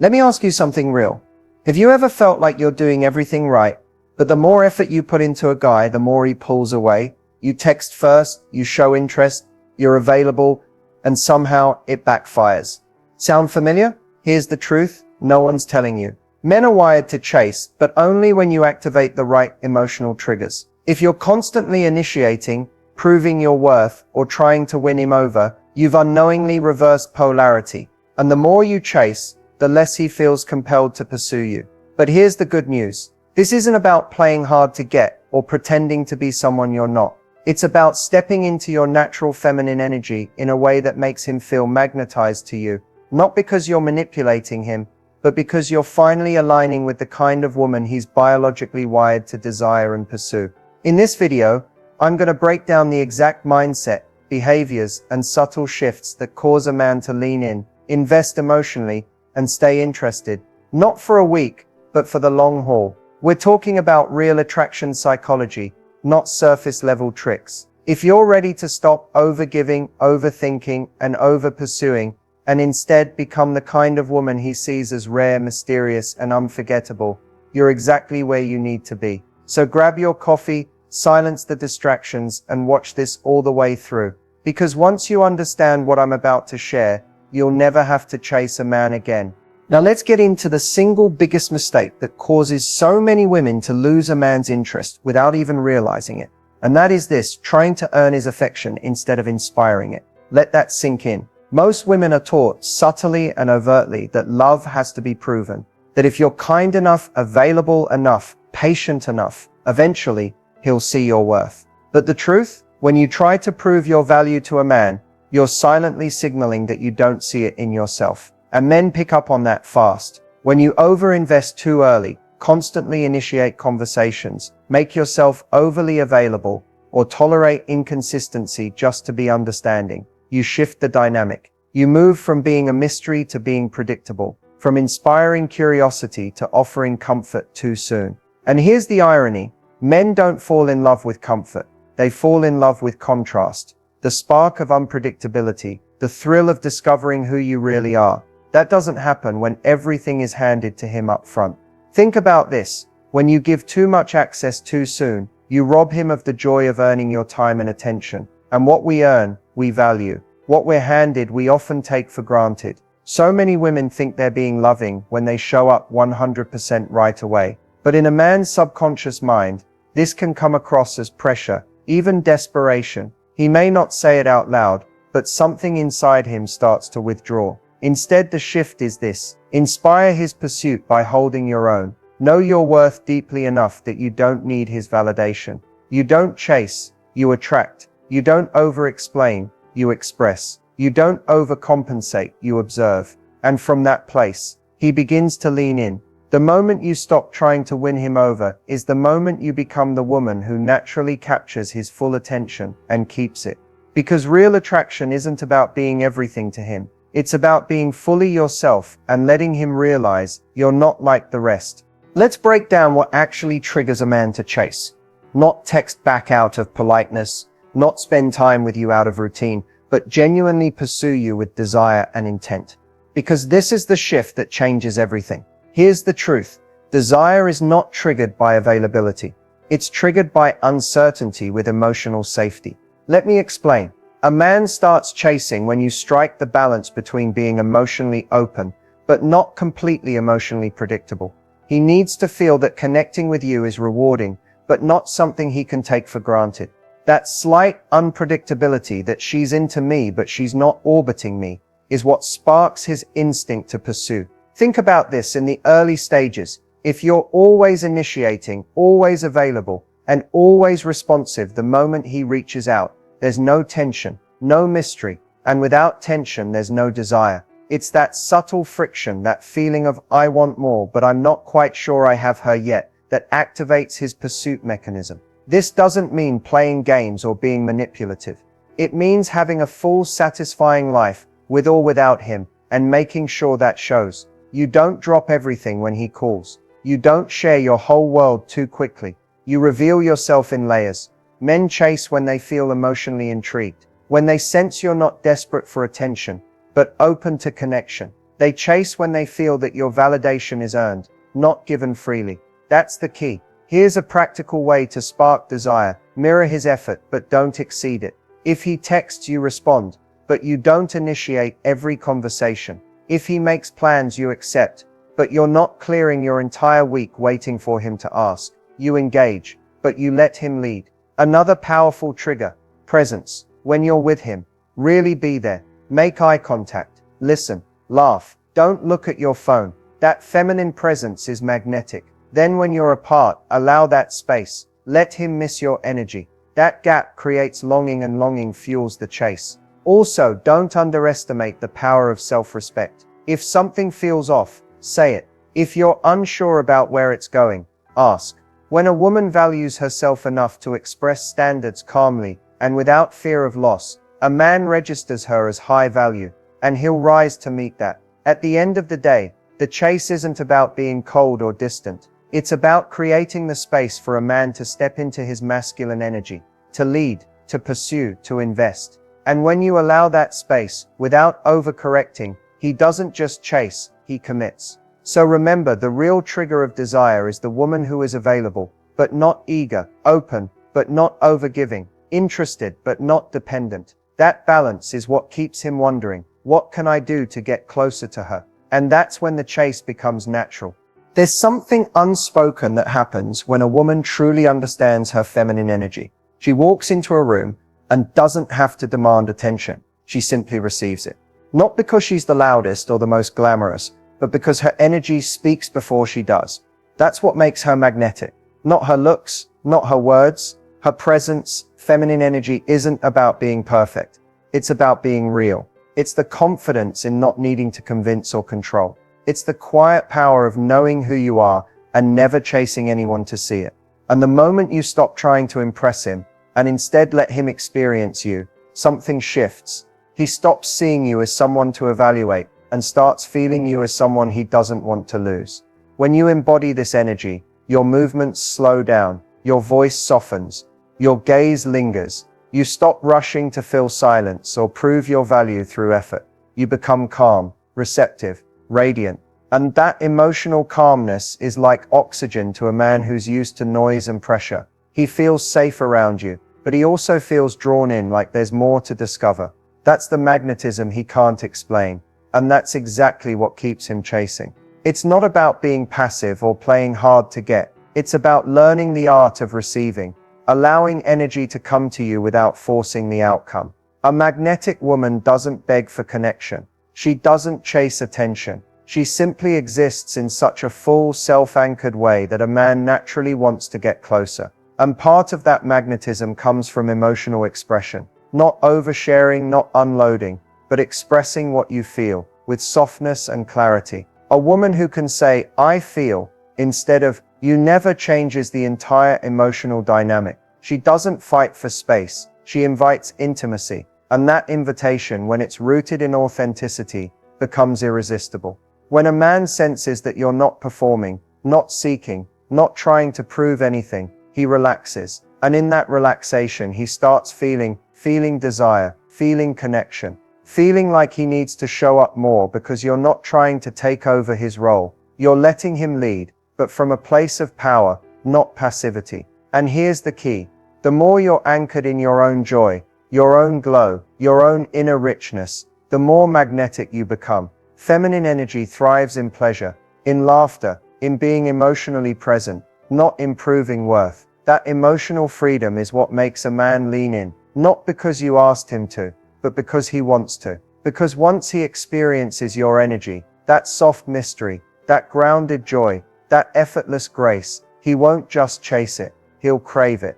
Let me ask you something real. Have you ever felt like you're doing everything right, but the more effort you put into a guy, the more he pulls away? You text first, you show interest, you're available, and somehow it backfires. Sound familiar? Here's the truth. No one's telling you. Men are wired to chase, but only when you activate the right emotional triggers. If you're constantly initiating, proving your worth, or trying to win him over, you've unknowingly reversed polarity. And the more you chase, the less he feels compelled to pursue you. But here's the good news. This isn't about playing hard to get or pretending to be someone you're not. It's about stepping into your natural feminine energy in a way that makes him feel magnetized to you. Not because you're manipulating him, but because you're finally aligning with the kind of woman he's biologically wired to desire and pursue. In this video, I'm going to break down the exact mindset, behaviors, and subtle shifts that cause a man to lean in, invest emotionally, and stay interested. Not for a week, but for the long haul. We're talking about real attraction psychology, not surface level tricks. If you're ready to stop overgiving, overthinking, and over-pursuing, and instead become the kind of woman he sees as rare, mysterious, and unforgettable, you're exactly where you need to be. So grab your coffee, silence the distractions, and watch this all the way through. Because once you understand what I'm about to share, you'll never have to chase a man again. Now let's get into the single biggest mistake that causes so many women to lose a man's interest without even realizing it. And that is this: trying to earn his affection instead of inspiring it. Let that sink in. Most women are taught subtly and overtly that love has to be proven. That if you're kind enough, available enough, patient enough, eventually he'll see your worth. But the truth? When you try to prove your value to a man, you're silently signaling that you don't see it in yourself. And men pick up on that fast. When you overinvest too early, constantly initiate conversations, make yourself overly available, or tolerate inconsistency just to be understanding, you shift the dynamic. You move from being a mystery to being predictable, from inspiring curiosity to offering comfort too soon. And here's the irony. Men don't fall in love with comfort. They fall in love with contrast. The spark of unpredictability, the thrill of discovering who you really are. That doesn't happen when everything is handed to him up front. Think about this. When you give too much access too soon, you rob him of the joy of earning your time and attention. And what we earn, we value. What we're handed, we often take for granted. So many women think they're being loving when they show up 100% right away. But in a man's subconscious mind, this can come across as pressure, even desperation. He may not say it out loud, but something inside him starts to withdraw. Instead, the shift is this: inspire his pursuit by holding your own. Know your worth deeply enough that you don't need his validation. You don't chase, you attract. You don't over-explain, you express. You don't overcompensate, you observe. And from that place, he begins to lean in. The moment you stop trying to win him over is the moment you become the woman who naturally captures his full attention and keeps it. Because real attraction isn't about being everything to him. It's about being fully yourself and letting him realize you're not like the rest. Let's break down what actually triggers a man to chase. Not text back out of politeness, not spend time with you out of routine, but genuinely pursue you with desire and intent. Because this is the shift that changes everything. Here's the truth. Desire is not triggered by availability. It's triggered by uncertainty with emotional safety. Let me explain. A man starts chasing when you strike the balance between being emotionally open, but not completely emotionally predictable. He needs to feel that connecting with you is rewarding, but not something he can take for granted. That slight unpredictability, that she's into me but she's not orbiting me, is what sparks his instinct to pursue. Think about this in the early stages. If you're always initiating, always available, and always responsive the moment he reaches out, there's no tension, no mystery, and without tension, there's no desire. It's that subtle friction, that feeling of I want more, but I'm not quite sure I have her yet, that activates his pursuit mechanism. This doesn't mean playing games or being manipulative. It means having a full, satisfying life, with or without him, and making sure that shows. You don't drop everything when he calls. You don't share your whole world too quickly. You reveal yourself in layers. Men chase when they feel emotionally intrigued, when they sense you're not desperate for attention, but open to connection. They chase when they feel that your validation is earned, not given freely. That's the key. Here's a practical way to spark desire. Mirror his effort, but don't exceed it. If he texts, you respond, but you don't initiate every conversation. If he makes plans, you accept, but you're not clearing your entire week waiting for him to ask. You engage, but you let him lead. Another powerful trigger: presence. When you're with him, really be there. Make eye contact. Listen. Laugh. Don't look at your phone. That feminine presence is magnetic. Then when you're apart, allow that space. Let him miss your energy. That gap creates longing, and longing fuels the chase. Also, don't underestimate the power of self-respect. If something feels off, say it. If you're unsure about where it's going, ask. When a woman values herself enough to express standards calmly and without fear of loss, a man registers her as high value, and he'll rise to meet that. At the end of the day, the chase isn't about being cold or distant. It's about creating the space for a man to step into his masculine energy, to lead, to pursue, to invest. And when you allow that space, without overcorrecting, he doesn't just chase, he commits. So remember, the real trigger of desire is the woman who is available, but not eager, open, but not overgiving, interested, but not dependent. That balance is what keeps him wondering, what can I do to get closer to her? And that's when the chase becomes natural. There's something unspoken that happens when a woman truly understands her feminine energy. She walks into a room and doesn't have to demand attention. She simply receives it. Not because she's the loudest or the most glamorous, but because her energy speaks before she does. That's what makes her magnetic. Not her looks, not her words, her presence. Feminine energy isn't about being perfect. It's about being real. It's the confidence in not needing to convince or control. It's the quiet power of knowing who you are and never chasing anyone to see it. And the moment you stop trying to impress him and instead let him experience you, something shifts. He stops seeing you as someone to evaluate and starts feeling you as someone he doesn't want to lose. When you embody this energy, your movements slow down, your voice softens, your gaze lingers. You stop rushing to fill silence or prove your value through effort. You become calm, receptive, radiant. And that emotional calmness is like oxygen to a man who's used to noise and pressure. He feels safe around you, but he also feels drawn in, like there's more to discover. That's the magnetism he can't explain. And that's exactly what keeps him chasing. It's not about being passive or playing hard to get. It's about learning the art of receiving, allowing energy to come to you without forcing the outcome. A magnetic woman doesn't beg for connection. She doesn't chase attention. She simply exists in such a full, self-anchored way that a man naturally wants to get closer. And part of that magnetism comes from emotional expression. Not oversharing, not unloading, but expressing what you feel, with softness and clarity. A woman who can say, I feel, instead of, you, never changes the entire emotional dynamic. She doesn't fight for space. She invites intimacy. And that invitation, when it's rooted in authenticity, becomes irresistible. When a man senses that you're not performing, not seeking, not trying to prove anything, he relaxes. And in that relaxation, he starts feeling desire, feeling connection, feeling like he needs to show up more because you're not trying to take over his role. You're letting him lead, but from a place of power, not passivity. And here's the key. The more you're anchored in your own joy, your own glow, your own inner richness, the more magnetic you become. Feminine energy thrives in pleasure, in laughter, in being emotionally present, not in proving worth. That emotional freedom is what makes a man lean in, not because you asked him to, but because he wants to. Because once he experiences your energy, that soft mystery, that grounded joy, that effortless grace, he won't just chase it, he'll crave it.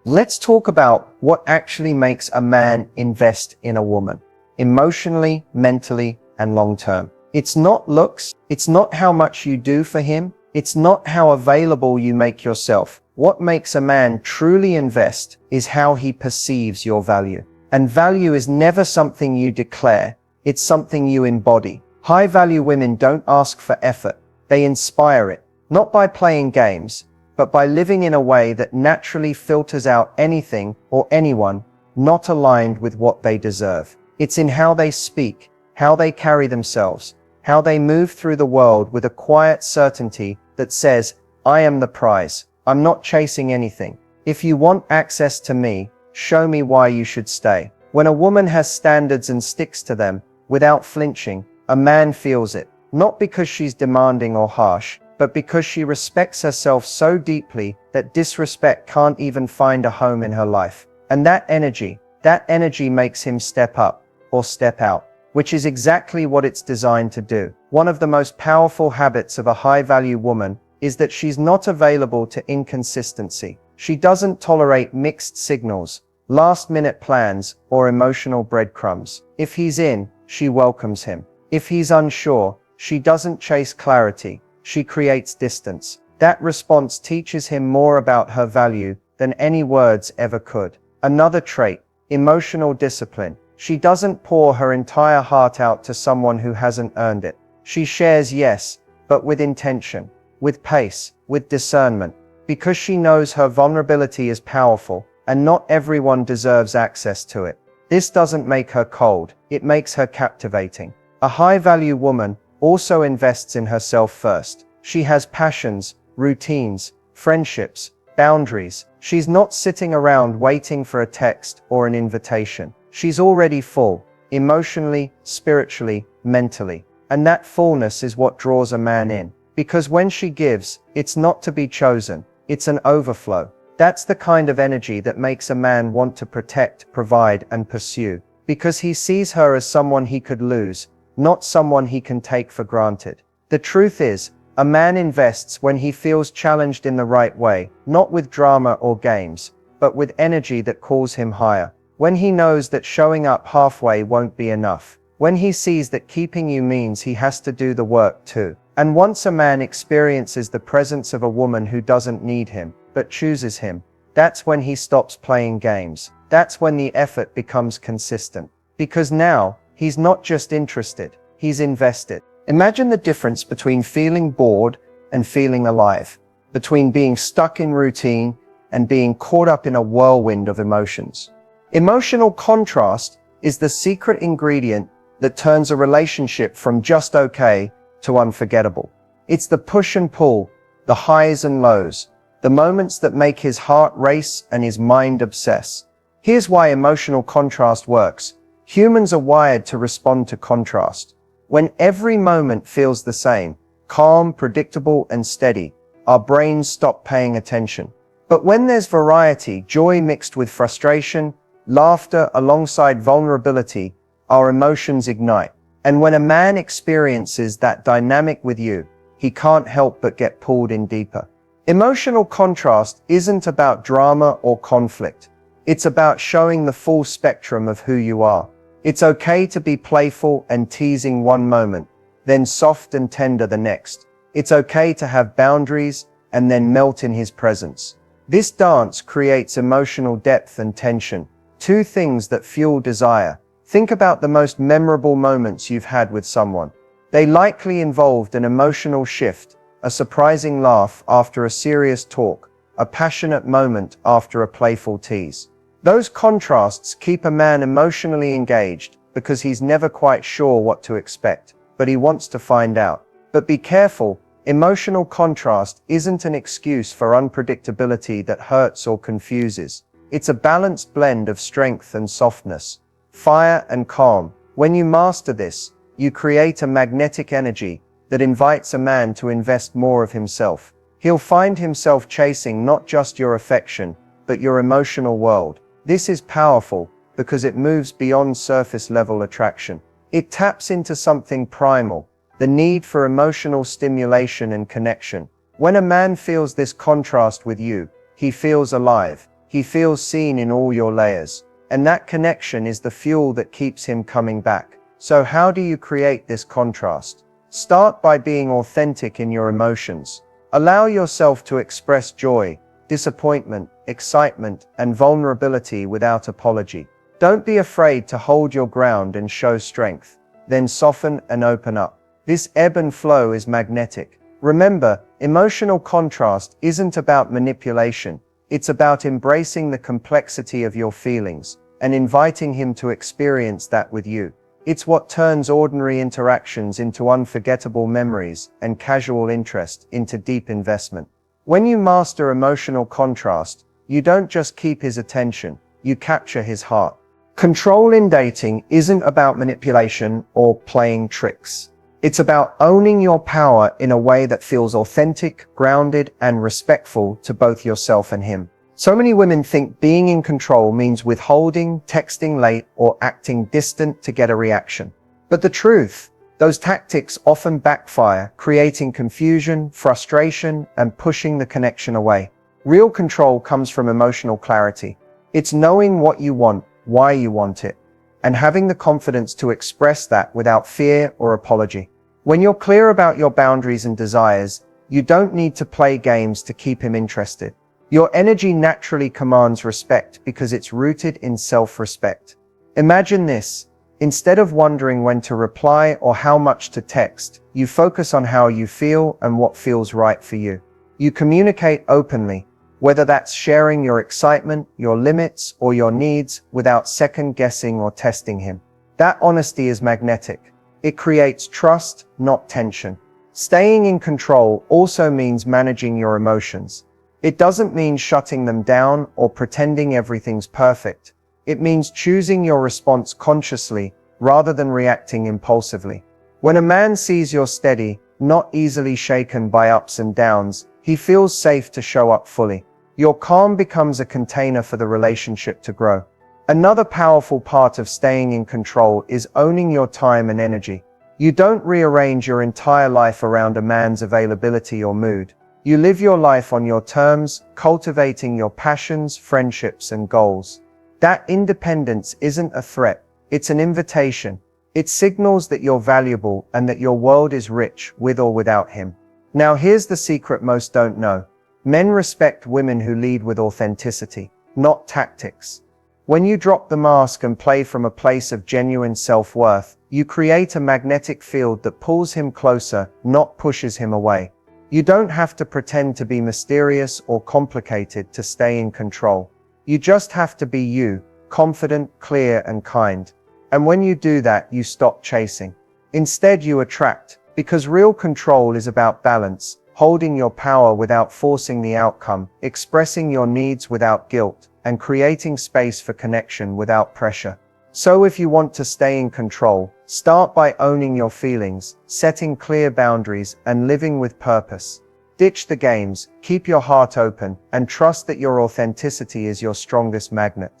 Let's talk about what actually makes a man invest in a woman, emotionally, mentally, and long-term. It's not looks, it's not how much you do for him, it's not how available you make yourself. What makes a man truly invest is how he perceives your value. And value is never something you declare, it's something you embody. High-value women don't ask for effort, they inspire it, not by playing games, but by living in a way that naturally filters out anything or anyone not aligned with what they deserve. It's in how they speak, how they carry themselves, how they move through the world with a quiet certainty that says, I am the prize. I'm not chasing anything. If you want access to me, show me why you should stay. When a woman has standards and sticks to them, without flinching, a man feels it. Not because she's demanding or harsh, but because she respects herself so deeply that disrespect can't even find a home in her life. And that energy makes him step up, or step out, which is exactly what it's designed to do. One of the most powerful habits of a high-value woman is that she's not available to inconsistency. She doesn't tolerate mixed signals, last-minute plans, or emotional breadcrumbs. If he's in, she welcomes him. If he's unsure, she doesn't chase clarity, she creates distance. That response teaches him more about her value than any words ever could. Another trait, emotional discipline. She doesn't pour her entire heart out to someone who hasn't earned it. She shares, yes, but with intention, with pace, with discernment, because she knows her vulnerability is powerful, and not everyone deserves access to it. This doesn't make her cold, it makes her captivating. A high-value woman also invests in herself first. She has passions, routines, friendships, boundaries. She's not sitting around waiting for a text or an invitation. She's already full, emotionally, spiritually, mentally. And that fullness is what draws a man in. Because when she gives, it's not to be chosen, it's an overflow. That's the kind of energy that makes a man want to protect, provide, and pursue. Because he sees her as someone he could lose, not someone he can take for granted. The truth is, a man invests when he feels challenged in the right way, not with drama or games, but with energy that calls him higher. When he knows that showing up halfway won't be enough. When he sees that keeping you means he has to do the work too. And once a man experiences the presence of a woman who doesn't need him, but chooses him, that's when he stops playing games. That's when the effort becomes consistent. Because now, he's not just interested, he's invested. Imagine the difference between feeling bored and feeling alive, between being stuck in routine and being caught up in a whirlwind of emotions. Emotional contrast is the secret ingredient that turns a relationship from just okay to unforgettable. It's the push and pull, the highs and lows, the moments that make his heart race and his mind obsess. Here's why emotional contrast works. Humans are wired to respond to contrast. When every moment feels the same, calm, predictable, and steady, our brains stop paying attention. But when there's variety, joy mixed with frustration, laughter alongside vulnerability, our emotions ignite. And when a man experiences that dynamic with you, he can't help but get pulled in deeper. Emotional contrast isn't about drama or conflict. It's about showing the full spectrum of who you are. It's okay to be playful and teasing one moment, then soft and tender the next. It's okay to have boundaries and then melt in his presence. This dance creates emotional depth and tension, two things that fuel desire. Think about the most memorable moments you've had with someone. They likely involved an emotional shift, a surprising laugh after a serious talk, a passionate moment after a playful tease. Those contrasts keep a man emotionally engaged because he's never quite sure what to expect, but he wants to find out. But be careful, emotional contrast isn't an excuse for unpredictability that hurts or confuses. It's a balanced blend of strength and softness, fire and calm. When you master this, you create a magnetic energy that invites a man to invest more of himself. He'll find himself chasing not just your affection, but your emotional world. This is powerful because it moves beyond surface-level attraction. It taps into something primal, the need for emotional stimulation and connection. When a man feels this contrast with you, he feels alive. He feels seen in all your layers. And that connection is the fuel that keeps him coming back. So how do you create this contrast? Start by being authentic in your emotions. Allow yourself to express joy, disappointment, excitement, and vulnerability without apology. Don't be afraid to hold your ground and show strength. Then soften and open up. This ebb and flow is magnetic. Remember, emotional contrast isn't about manipulation. It's about embracing the complexity of your feelings and inviting him to experience that with you. It's what turns ordinary interactions into unforgettable memories and casual interest into deep investment. When you master emotional contrast, you don't just keep his attention, you capture his heart. Control in dating isn't about manipulation or playing tricks. It's about owning your power in a way that feels authentic, grounded, and respectful to both yourself and him. So many women think being in control means withholding, texting late, or acting distant to get a reaction. But the truth, those tactics often backfire, creating confusion, frustration, and pushing the connection away. Real control comes from emotional clarity. It's knowing what you want, why you want it, and having the confidence to express that without fear or apology. When you're clear about your boundaries and desires, you don't need to play games to keep him interested. Your energy naturally commands respect because it's rooted in self-respect. Imagine this. Instead of wondering when to reply or how much to text, you focus on how you feel and what feels right for you. You communicate openly, whether that's sharing your excitement, your limits, or your needs without second-guessing or testing him. That honesty is magnetic. It creates trust, not tension. Staying in control also means managing your emotions. It doesn't mean shutting them down or pretending everything's perfect. It means choosing your response consciously rather than reacting impulsively. When a man sees you're steady, not easily shaken by ups and downs, he feels safe to show up fully. Your calm becomes a container for the relationship to grow. Another powerful part of staying in control is owning your time and energy. You don't rearrange your entire life around a man's availability or mood. You live your life on your terms, cultivating your passions, friendships, and goals. That independence isn't a threat, it's an invitation. It signals that you're valuable and that your world is rich with or without him. Now here's the secret most don't know. Men respect women who lead with authenticity, not tactics. When you drop the mask and play from a place of genuine self-worth, you create a magnetic field that pulls him closer, not pushes him away. You don't have to pretend to be mysterious or complicated to stay in control. You just have to be you, confident, clear, and kind. And when you do that, you stop chasing. Instead, you attract, because real control is about balance, holding your power without forcing the outcome, expressing your needs without guilt, and creating space for connection without pressure. So if you want to stay in control, start by owning your feelings, setting clear boundaries, and living with purpose. Ditch the games, keep your heart open, and trust that your authenticity is your strongest magnet.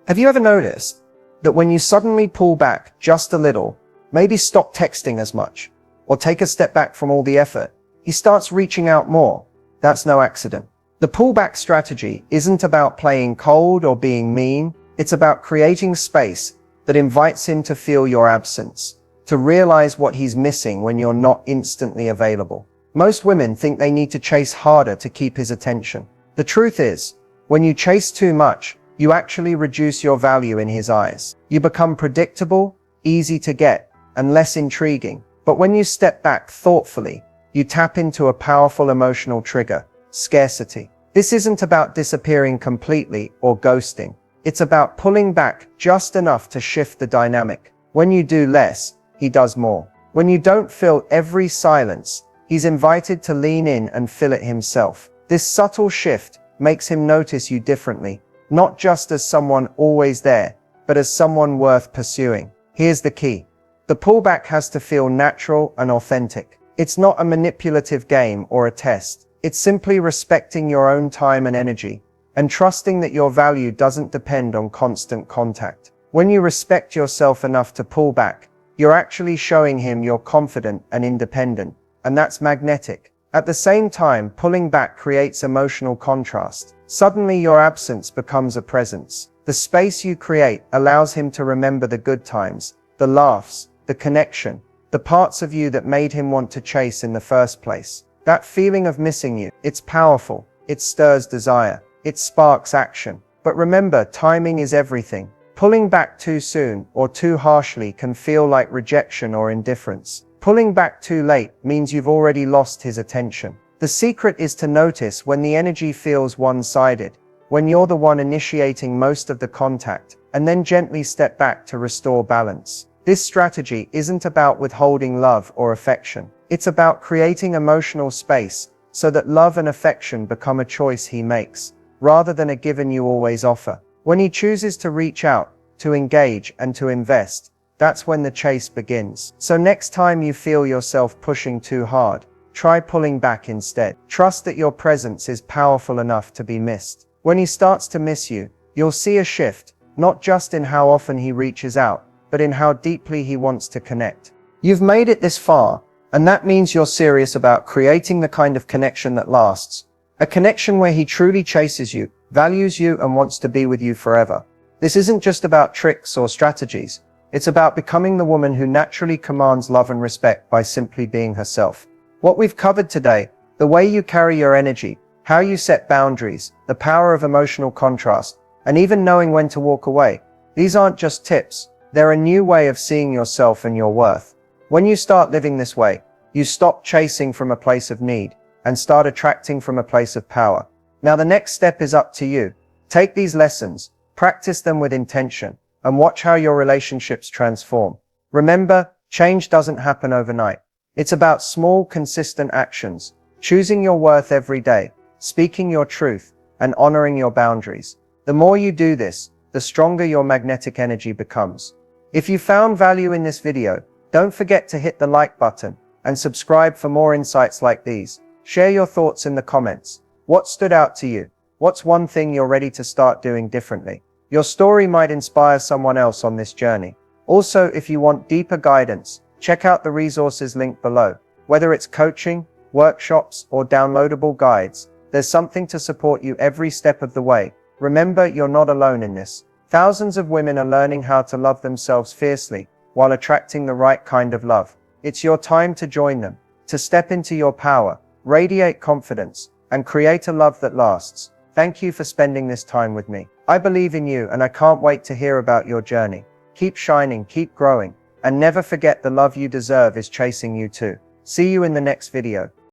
Have you ever noticed that when you suddenly pull back just a little, maybe stop texting as much, or take a step back from all the effort, he starts reaching out more? That's no accident. The pullback strategy isn't about playing cold or being mean. It's about creating space that invites him to feel your absence, to realize what he's missing when you're not instantly available. Most women think they need to chase harder to keep his attention. The truth is, when you chase too much, you actually reduce your value in his eyes. You become predictable, easy to get, and less intriguing. But when you step back thoughtfully, you tap into a powerful emotional trigger: scarcity. This isn't about disappearing completely or ghosting. It's about pulling back just enough to shift the dynamic. When you do less, he does more. When you don't fill every silence, he's invited to lean in and fill it himself. This subtle shift makes him notice you differently, not just as someone always there, but as someone worth pursuing. Here's the key. The pullback has to feel natural and authentic. It's not a manipulative game or a test. It's simply respecting your own time and energy, and trusting that your value doesn't depend on constant contact. When you respect yourself enough to pull back, you're actually showing him you're confident and independent, and that's magnetic. At the same time, pulling back creates emotional contrast. Suddenly your absence becomes a presence. The space you create allows him to remember the good times, the laughs, the connection, the parts of you that made him want to chase in the first place. That feeling of missing you, it's powerful. It stirs desire. It sparks action. But remember, timing is everything. Pulling back too soon or too harshly can feel like rejection or indifference. Pulling back too late means you've already lost his attention. The secret is to notice when the energy feels one-sided, when you're the one initiating most of the contact, and then gently step back to restore balance. This strategy isn't about withholding love or affection. It's about creating emotional space so that love and affection become a choice he makes, rather than a given you always offer. When he chooses to reach out, to engage, and to invest, that's when the chase begins. So next time you feel yourself pushing too hard, try pulling back instead. Trust that your presence is powerful enough to be missed. When he starts to miss you, you'll see a shift, not just in how often he reaches out, but in how deeply he wants to connect. You've made it this far, and that means you're serious about creating the kind of connection that lasts. A connection where he truly chases you, values you, and wants to be with you forever. This isn't just about tricks or strategies. It's about becoming the woman who naturally commands love and respect by simply being herself. What we've covered today, the way you carry your energy, how you set boundaries, the power of emotional contrast, and even knowing when to walk away. These aren't just tips. They're a new way of seeing yourself and your worth. When you start living this way, you stop chasing from a place of need and start attracting from a place of power. Now the next step is up to you. Take these lessons, practice them with intention, and watch how your relationships transform. Remember, change doesn't happen overnight. It's about small, consistent actions, choosing your worth every day, speaking your truth, and honoring your boundaries. The more you do this, the stronger your magnetic energy becomes. If you found value in this video, don't forget to hit the like button and subscribe for more insights like these. Share your thoughts in the comments. What stood out to you? What's one thing you're ready to start doing differently? Your story might inspire someone else on this journey. Also, if you want deeper guidance, check out the resources linked below. Whether it's coaching, workshops, or downloadable guides, there's something to support you every step of the way. Remember, you're not alone in this. Thousands of women are learning how to love themselves fiercely while attracting the right kind of love. It's your time to join them, to step into your power, radiate confidence, and create a love that lasts. Thank you for spending this time with me. I believe in you, and I can't wait to hear about your journey. Keep shining, keep growing, and never forget the love you deserve is chasing you too. See you in the next video.